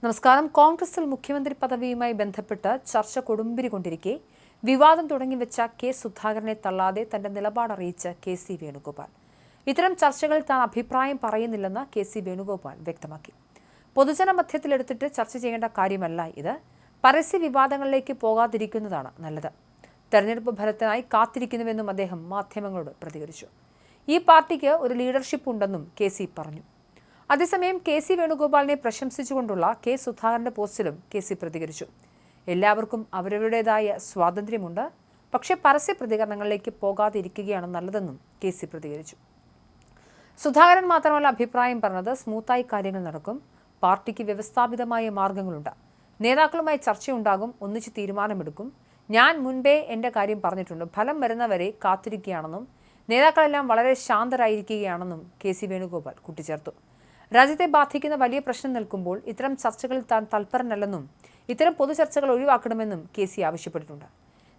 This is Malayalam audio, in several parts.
നമസ്കാരം. കോൺഗ്രസിൽ മുഖ്യമന്ത്രി പദവിയുമായി ബന്ധപ്പെട്ട് ചർച്ച കൊടുമ്പിരി കൊണ്ടിരിക്കെ വിവാദം തുടങ്ങിവെച്ച കെ സുധാകരനെ തള്ളാതെ തന്റെ നിലപാടറിയിച്ച് കെ.സി. വേണുഗോപാൽ. ഇത്തരം ചർച്ചകളിൽ താൻ അഭിപ്രായം പറയുന്നില്ലെന്ന് കെ.സി. വേണുഗോപാൽ വ്യക്തമാക്കി. പൊതുജന മധ്യത്തിലെടുത്തിട്ട് ചർച്ച ചെയ്യേണ്ട കാര്യമല്ല ഇത്. പരസ്യ വിവാദങ്ങളിലേക്ക് പോകാതിരിക്കുന്നതാണ് നല്ലത്. തെരഞ്ഞെടുപ്പ് ഫലത്തിനായി കാത്തിരിക്കുന്നുവെന്നും അദ്ദേഹം മാധ്യമങ്ങളോട് പ്രതികരിച്ചു. ഈ പാർട്ടിക്ക് ഒരു ലീഡർഷിപ്പ് ഉണ്ടെന്നും കെ.സി. പറഞ്ഞു. അതേസമയം കെ.സി. വേണുഗോപാലിനെ പ്രശംസിച്ചുകൊണ്ടുള്ള കെ സുധാകരന്റെ പോസ്റ്റിലും കെ.സി. പ്രതികരിച്ചു. എല്ലാവർക്കും അവരവരുടേതായ സ്വാതന്ത്ര്യമുണ്ട്, പക്ഷേ പരസ്യ പ്രതികരണങ്ങളിലേക്ക് പോകാതിരിക്കുകയാണ് നല്ലതെന്നും കെ.സി. പ്രതികരിച്ചു. സുധാകരൻ മാത്രമല്ല അഭിപ്രായം പറഞ്ഞത്. സ്മൂത്തായി കാര്യങ്ങൾ നടക്കും. പാർട്ടിക്ക് വ്യവസ്ഥാപിതമായ മാർഗങ്ങളുണ്ട്. നേതാക്കളുമായി ചർച്ചയുണ്ടാകും. ഒന്നിച്ച് തീരുമാനമെടുക്കും. ഞാൻ മുൻപേ എൻ്റെ കാര്യം പറഞ്ഞിട്ടുണ്ട്. ഫലം വരുന്നവരെ കാത്തിരിക്കുകയാണെന്നും നേതാക്കളെല്ലാം വളരെ ശാന്തരായിരിക്കുകയാണെന്നും കെ.സി. വേണുഗോപാൽ കൂട്ടിച്ചേർത്തു. രാജ്യത്തെ ബാധിക്കുന്ന വലിയ പ്രശ്നം നിൽക്കുമ്പോൾ ഇത്തരം ചർച്ചകളിൽ താൻ തൽപരനല്ലെന്നും ഇത്തരം പൊതുചർച്ചകൾ ഒഴിവാക്കണമെന്നും കെ.സി. ആവശ്യപ്പെട്ടിട്ടുണ്ട്.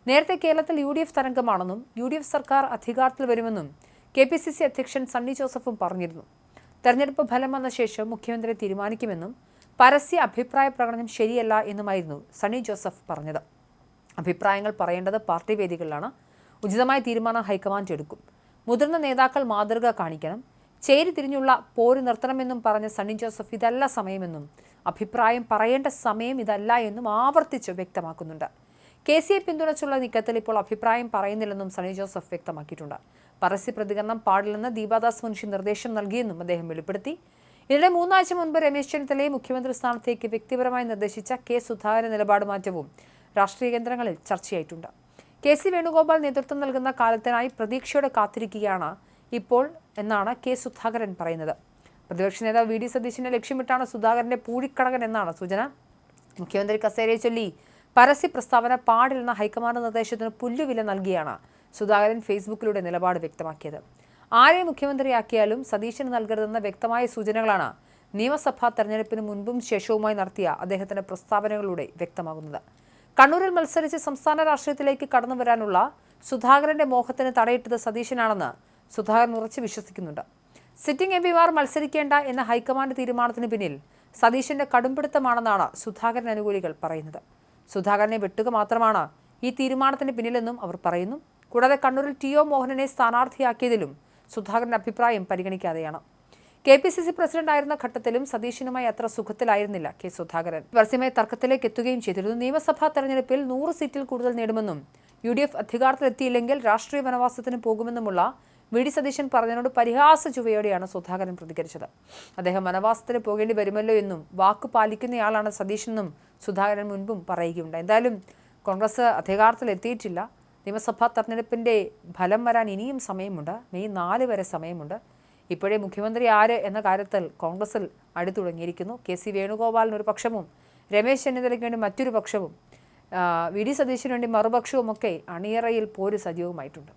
നേരത്തെ കേരളത്തിൽ UDF തരംഗമാണെന്നും UDF സർക്കാർ അധികാരത്തിൽ വരുമെന്നും KPCC അധ്യക്ഷൻ സണ്ണി ജോസഫും പറഞ്ഞിരുന്നു. തെരഞ്ഞെടുപ്പ് ഫലം വന്ന ശേഷം മുഖ്യമന്ത്രി തീരുമാനിക്കുമെന്നും പരസ്യ അഭിപ്രായ പ്രകടനം ശരിയല്ല എന്നുമായിരുന്നു സണ്ണി ജോസഫ് പറഞ്ഞത്. അഭിപ്രായങ്ങൾ പറയേണ്ടത് പാർട്ടി വേദികളിലാണ്. ഉചിതമായ തീരുമാനം ഹൈക്കമാൻഡ് എടുക്കും. മുതിർന്ന നേതാക്കൾ മാതൃക കാണിക്കണം. ചേരി തിരിഞ്ഞുള്ള പോര് നിർത്തണമെന്നും പറഞ്ഞ സണ്ണി ജോസഫ് ഇതല്ല സമയമെന്നും അഭിപ്രായം പറയേണ്ട സമയം ഇതല്ല എന്നും ആവർത്തിച്ച് വ്യക്തമാക്കുന്നുണ്ട്. കെ.സിയെ പിന്തുണച്ചുള്ള നീക്കത്തിൽ ഇപ്പോൾ അഭിപ്രായം പറയുന്നില്ലെന്നും സണ്ണി ജോസഫ് വ്യക്തമാക്കിയിട്ടുണ്ട്. പരസ്യ പ്രതികരണം പാടില്ലെന്ന് ദീപാദാസ് മുൻഷി നിർദ്ദേശം നൽകിയെന്നും അദ്ദേഹം വെളിപ്പെടുത്തി. ഇതിനിടെ 3 ആഴ്ച മുൻപ് രമേശ് ചെന്നിത്തലയെ മുഖ്യമന്ത്രി സ്ഥാനത്തേക്ക് വ്യക്തിപരമായി നിർദ്ദേശിച്ച കെ സുധാകരൻ നിലപാട് മാറ്റവും രാഷ്ട്രീയ കേന്ദ്രങ്ങളിൽ ചർച്ചയായിട്ടുണ്ട്. കെ.സി. വേണുഗോപാൽ നേതൃത്വം നൽകുന്ന കാലത്തിനായി പ്രതീക്ഷയോടെ കാത്തിരിക്കുകയാണ് ഇപ്പോൾ എന്നാണ് കെ സുധാകരൻ പറയുന്നത്. പ്രതിപക്ഷ നേതാവ് വി.ഡി. സതീശനെ ലക്ഷ്യമിട്ടാണ് സുധാകരന്റെ പൂഴിക്കടകൻ എന്നാണ് സൂചന. മുഖ്യമന്ത്രി കസേരയെ ചൊല്ലി പരസ്യ പ്രസ്താവന പാടില്ലെന്ന ഹൈക്കമാൻഡ് നിർദ്ദേശത്തിന് പുല്ലുവില നൽകിയാണ് സുധാകരൻ ഫേസ്ബുക്കിലൂടെ നിലപാട് വ്യക്തമാക്കിയത്. ആരെ മുഖ്യമന്ത്രിയാക്കിയാലും സതീശന് നൽകരുതെന്ന വ്യക്തമായ സൂചനകളാണ് നിയമസഭാ തെരഞ്ഞെടുപ്പിന് മുൻപും ശേഷവുമായി നടത്തിയ അദ്ദേഹത്തിന്റെ പ്രസ്താവനകളിലൂടെ വ്യക്തമാകുന്നത്. കണ്ണൂരിൽ മത്സരിച്ച് സംസ്ഥാന രാഷ്ട്രീയത്തിലേക്ക് കടന്നുവരാനുള്ള സുധാകരന്റെ മോഹത്തിന് തടയിട്ടത് സതീശനാണെന്ന് സുധാകരൻ ഉറച്ചു വിശ്വസിക്കുന്നുണ്ട്. സിറ്റിംഗ് എംപിമാർ മത്സരിക്കേണ്ട എന്ന ഹൈക്കമാൻഡ് തീരുമാനത്തിന് പിന്നിൽ സതീശന്റെ കടുംപിടുത്തമാണെന്നാണ് സുധാകരൻ അനുകൂലികൾ പറയുന്നത്. സുധാകരനെ വെട്ടുക മാത്രമാണ് ഈ തീരുമാനത്തിന് പിന്നിലെന്നും അവർ പറയുന്നു. കൂടാതെ കണ്ണൂരിൽ ടി.ഒ. മോഹനനെ സ്ഥാനാർത്ഥിയാക്കിയതിലും സുധാകരന്റെ അഭിപ്രായം പരിഗണിക്കാതെയാണ്. KPCC പ്രസിഡന്റായിരുന്ന ഘട്ടത്തിലും സതീശനുമായി അത്ര സുഖത്തിലായിരുന്നില്ല കെ സുധാകരൻ. പരസ്യമായ തർക്കത്തിലേക്ക് എത്തുകയും ചെയ്തിരുന്നു. നിയമസഭാ തെരഞ്ഞെടുപ്പിൽ 100 സീറ്റിൽ കൂടുതൽ നേടുമെന്നും UDF അധികാരത്തിലെത്തിയില്ലെങ്കിൽ രാഷ്ട്രീയ വനവാസത്തിന് പോകുമെന്നുമുള്ള വി.ഡി. സതീശൻ പറഞ്ഞതിനോട് പരിഹാസ ചുവയോടെയാണ് സുധാകരൻ പ്രതികരിച്ചത്. അദ്ദേഹം വനവാസത്തിന് പോകേണ്ടി വരുമല്ലോ എന്നും വാക്ക് പാലിക്കുന്നയാളാണ് സതീശെന്നും സുധാകരൻ മുൻപും പറയുകയുണ്ടായി. എന്തായാലും കോൺഗ്രസ് അധികാരത്തിലെത്തിയിട്ടില്ല. നിയമസഭാ തെരഞ്ഞെടുപ്പിന്റെ ഫലം വരാൻ ഇനിയും സമയമുണ്ട്. മെയ് 4 വരെ സമയമുണ്ട്. ഇപ്പോഴേ മുഖ്യമന്ത്രി ആര് എന്ന കാര്യത്തിൽ കോൺഗ്രസിൽ അടിത്തുടങ്ങിയിരിക്കുന്നു. കെ.സി. വേണുഗോപാലിന് ഒരു പക്ഷവും രമേശ് ചെന്നിത്തലയ്ക്ക് വേണ്ടി മറ്റൊരു പക്ഷവും വി.ഡി. സതീശന് വേണ്ടി മറുപക്ഷവുമൊക്കെ അണിയറയിൽ പോര് സജീവമായിട്ടുണ്ട്.